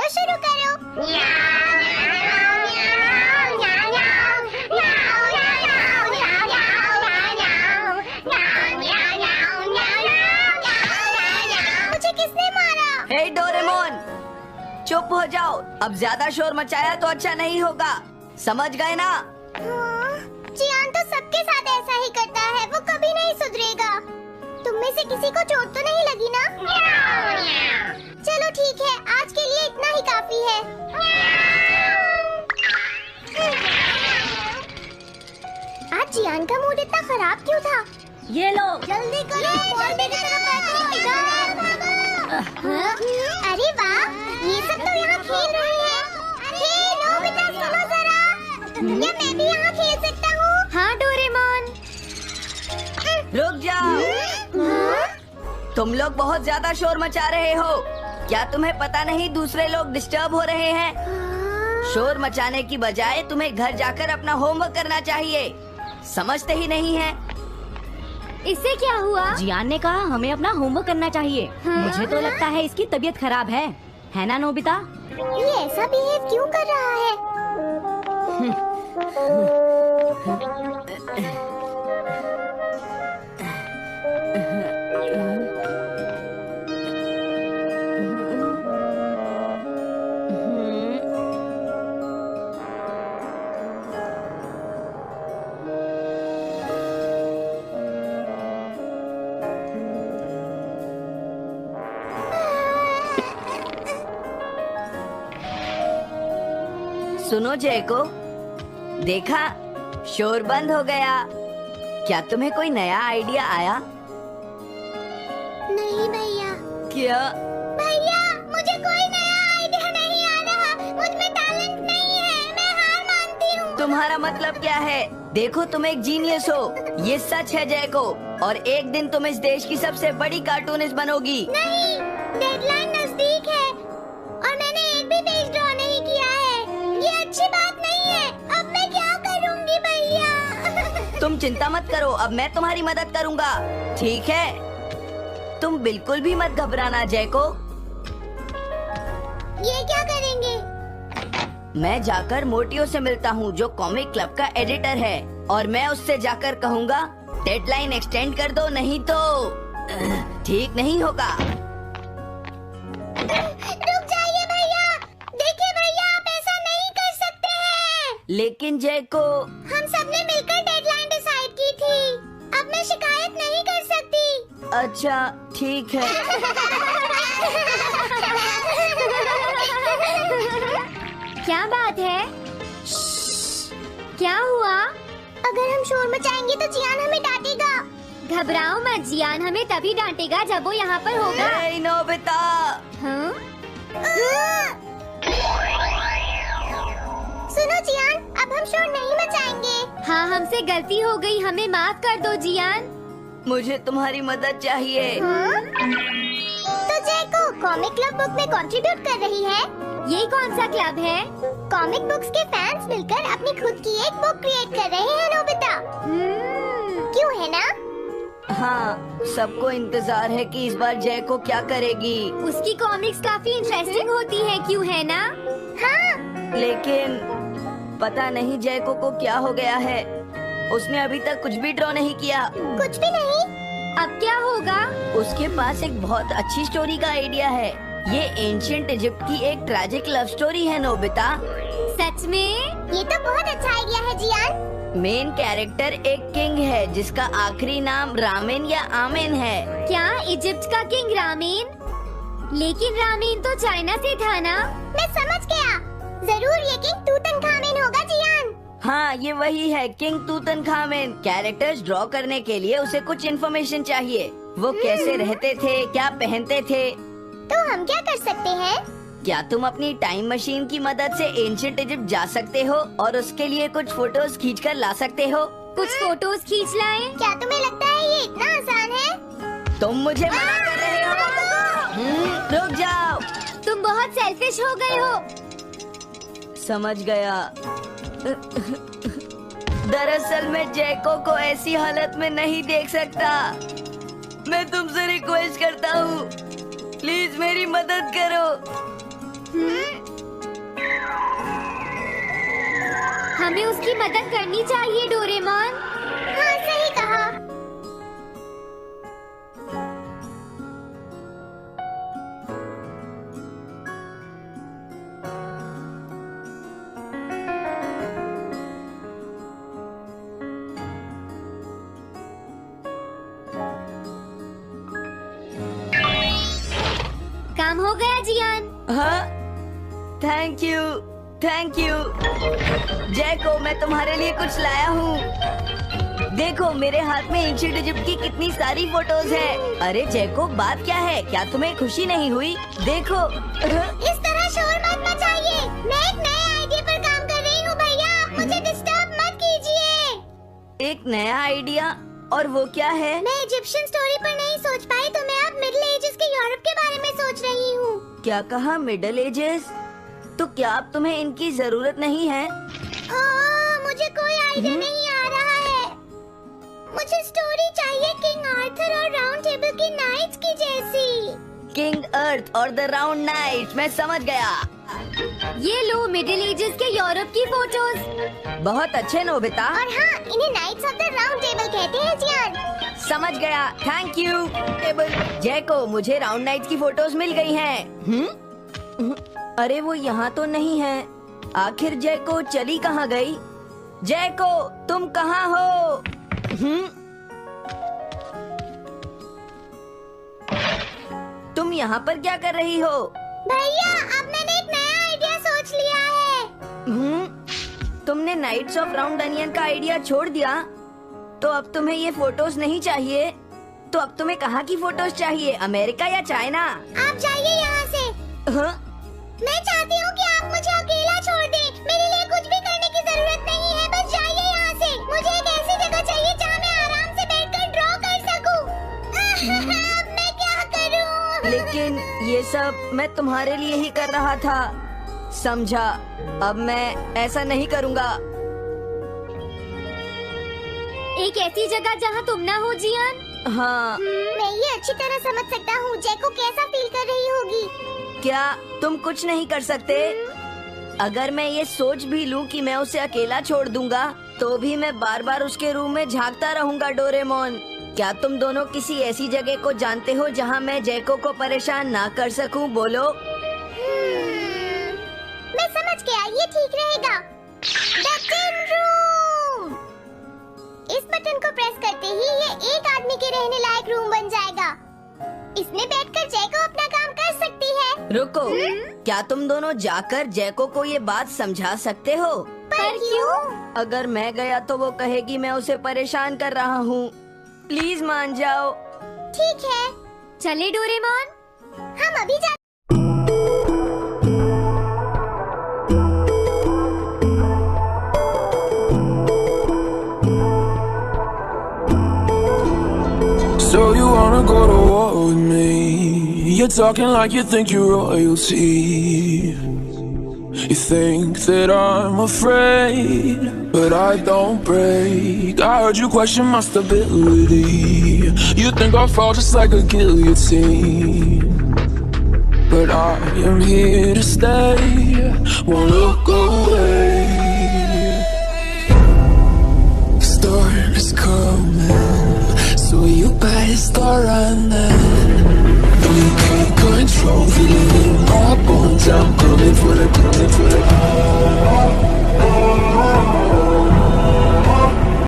चलो शुरू करो। मुझे किसने मारा? हे डोरेमोन, चुप हो जाओ। अब ज्यादा शोर मचाया तो अच्छा नहीं होगा, समझ गए ना? जियान तो सबके साथ ऐसा ही करता है, वो कभी नहीं सुधरेगा। तुम में से किसी को चोट तो नहीं लगी ना? चलो ठीक है, आज के लिए इतना ही काफी है। आज जियान का मूड इतना खराब क्यों था? ये लो। जल्दी करो, पौधे की तरफ भागो। अरे वाह, ये सब तो यहाँ खेल रहे हैं। हे नोबिता, सुनो जरा, क्या मैं भी यहाँ खेल सकता हूँ? हाँ डोरेमोन। रुक जाओ, तुम लोग बहुत ज्यादा शोर मचा रहे हो। क्या तुम्हें पता नहीं दूसरे लोग डिस्टर्ब हो रहे हैं? शोर मचाने की बजाय तुम्हें घर जाकर अपना होमवर्क करना चाहिए। समझते ही नहीं है। इससे क्या हुआ? जियान ने कहा हमें अपना होमवर्क करना चाहिए। मुझे तो लगता है इसकी तबीयत खराब है ना नोबिता? ये ऐसा बिहेव क्यों कर रहा है? सुनो जयको, देखा शोर बंद हो गया। क्या तुम्हें कोई नया आइडिया आया? नहीं भैया। क्या? भैया, मुझे कोई नया आइडिया नहीं आ रहा। मुझ में टैलेंट नहीं है, मैं हार मानती हूँ। तुम्हारा मतलब क्या है? देखो तुम एक जीनियस हो, ये सच है जयको। और एक दिन तुम इस देश की सबसे बड़ी कार्टूनिस्ट बनोगी। नहीं, डेडलाइन नजदीक है और मैंने एक भी पेज ड्रॉ नहीं किया है। ये अच्छी बात नहीं है। अब मैं क्या करूँगी भैया? तुम चिंता मत करो, अब मैं तुम्हारी मदद करूँगा, ठीक है? तुम बिल्कुल भी मत घबराना जयको। ये क्या करेंगे? मैं जाकर मोटियो से मिलता हूँ, जो कॉमिक क्लब का एडिटर है, और मैं उससे जाकर कहूँगा डेडलाइन एक्सटेंड कर दो, नहीं तो ठीक नहीं होगा। रुक जाइए भैया। देखिए भैया, आप ऐसा नहीं कर सकते हैं। लेकिन जयको, हम सबने मिलकर डेडलाइन डिसाइड की थी। अब मैं शिकायत नहीं कर सकती। अच्छा ठीक है। क्या बात है? क्या हुआ? अगर हम शोर मचाएंगे तो जियान हमें डांटेगा। घबराओ मत, जियान हमें तभी डांटेगा जब वो यहाँ पर होगा। हे नोबिता। हाँ? सुनो जियान, अब हम शोर नहीं मचाएंगे। हाँ, हमसे गलती हो गई, हमें माफ कर दो जियान। मुझे तुम्हारी मदद चाहिए। हाँ? तो जयको कॉमिक क्लब बुक में कंट्रीब्यूट कर रही है। ये कौन सा क्लब है? कॉमिक बुक्स के फैंस मिलकर अपनी खुद की एक बुक क्रिएट कर रहे हैं नोबिता। क्यों है ना? हाँ, सबको इंतजार है कि इस बार जयको क्या करेगी। उसकी कॉमिक्स काफी इंटरेस्टिंग होती है, क्यों है ना? हाँ। लेकिन पता नहीं जयको को क्या हो गया है। उसने अभी तक कुछ भी ड्रॉ नहीं किया। कुछ भी नहीं? अब क्या होगा? उसके पास एक बहुत अच्छी स्टोरी का आइडिया है। ये एंशिएंट इजिप्ट की एक ट्रैजिक लव स्टोरी है नोबिता। सच में? ये तो बहुत अच्छा आइडिया है जियान। मेन कैरेक्टर एक किंग है जिसका आखिरी नाम रामेन या आमेन है। क्या इजिप्ट का किंग रामेन? लेकिन रामेन तो चाइना से था ना? मैं समझ गया, जरूर ये किंग तूतनखामेन होगा जियान। हाँ, ये वही है, किंग तूतनखामेन। कैरेक्टर्स ड्रॉ करने के लिए उसे कुछ इन्फॉर्मेशन चाहिए। वो कैसे रहते थे, क्या पहनते थे। तो हम क्या कर सकते हैं? क्या तुम अपनी टाइम मशीन की मदद से एंशिएंट इजिप्ट जा सकते हो और उसके लिए कुछ फोटोज खींच कर ला सकते हो? कुछ फोटोज खींच लाएं? क्या तुम्हें लगता है ये इतना आसान है? तुम मुझे मना कर रहे हो? रुक जाओ। तुम बहुत सेल्फिश हो गए हो। समझ गया। दरअसल मैं जैको को ऐसी हालत में नहीं देख सकता। मैं तुमसे रिक्वेस्ट करता हूँ, प्लीज मेरी मदद करो। हमें उसकी मदद करनी चाहिए डोरेमोन। हाँ, सही कहा। काम हो गया जियान। हाँ, थैंक यू, थैंक यू। जैको, मैं तुम्हारे लिए कुछ लाया हूँ। देखो, मेरे हाथ में एंशिएंट इजिप्ट की कितनी सारी फोटोज हैं। अरे जैको, बात क्या है? क्या तुम्हें खुशी नहीं हुई? देखो। इस तरह शोर मत मचाइए। मैं एक नए आइडिया पर काम कर रही हूँ भैया, आप मुझे डिस्टर्ब मत कीजिए। एक नया आइडिया? और वो क्या है? मैं इजिप्शियन स्टोरी पर नहीं सोच पाई तो मैं अब मिडिल एजेस के यूरोप के बारे में सोच रही हूँ। क्या कहा, मिडिल एजेस? तो क्या अब तुम्हें इनकी जरूरत नहीं है? मुझे कोई आइडिया नहीं आ रहा है। मुझे स्टोरी चाहिए किंग आर्थर और राउंड टेबल की नाइट्स की जैसी। किंग अर्थ और द राउंड नाइट, मैं समझ गया। ये लो मिडिल एजेस के यूरोप की फोटोज। बहुत अच्छे नोबिता। और हाँ, इन्हें knights of the round table कहते हैं जियान। समझ गया, थैंक यू टेबल। जैको, मुझे राउंड नाइट्स की फोटोज मिल गई हैं। अरे वो यहाँ तो नहीं है। आखिर जैको चली कहाँ गई? जैको, तुम कहाँ हो? तुम यहाँ पर क्या कर रही हो? भैया, अब मैंने एक नया आइडिया सोच लिया है। तुमने नाइट्स ऑफ राउंड अनियन का आइडिया छोड़ दिया? तो अब तुम्हें ये फोटोज नहीं चाहिए? तो अब तुम्हें कहाँ की फोटोज चाहिए, अमेरिका या चाइना? आप जाइए यहाँ से। मैं चाहती हूँ कि आप मुझे अकेला छोड़ दें। मेरे लिए कुछ भी करने की जरूरत नहीं है, बस जाइए यहाँ से। मुझे एक ऐसी जगह चाहिए जहाँ मैं आराम से बैठकर ड्रॉ कर सकूँ। अब मैं क्या करूँ? लेकिन ये सब मैं तुम्हारे लिए ही कर रहा था, समझा? अब मैं ऐसा नहीं करूँगा। एक ऐसी जगह जहाँ तुम ना हो जियान। हाँ। मैं ये अच्छी तरह समझ सकता हूँ जैको कैसा फील कर रही होगी। क्या तुम कुछ नहीं कर सकते? अगर मैं ये सोच भी लूं कि मैं उसे अकेला छोड़ दूंगा, तो भी मैं बार बार उसके रूम में झांकता रहूंगा। डोरेमोन, क्या तुम दोनों किसी ऐसी जगह को जानते हो जहाँ मैं जैको को परेशान ना कर सकूं? बोलो। मैं समझ गया, ये ठीक रहेगा। The tin room। इस बटन को प्रेस करते ही ये एक आदमी के रहने लायक रूम बन जाएगा। इसमें बैठकर जैको अपना काम कर सकती है। रुको, क्या तुम दोनों जाकर जैको को ये बात समझा सकते हो? पर क्यों? अगर मैं गया तो वो कहेगी मैं उसे परेशान कर रहा हूँ। प्लीज मान जाओ। ठीक है, चले डोरेमोन। हम अभी जा। So you wanna go to war with me? You're talking like you think you're royalty. You think that I'm afraid, but I don't break. I heard you question my stability. You think I'll fall just like a guillotine, but I am here to stay. Won't look away. Storm is coming, so you better start running. You can't control, feeling in my bones. I'm coming for the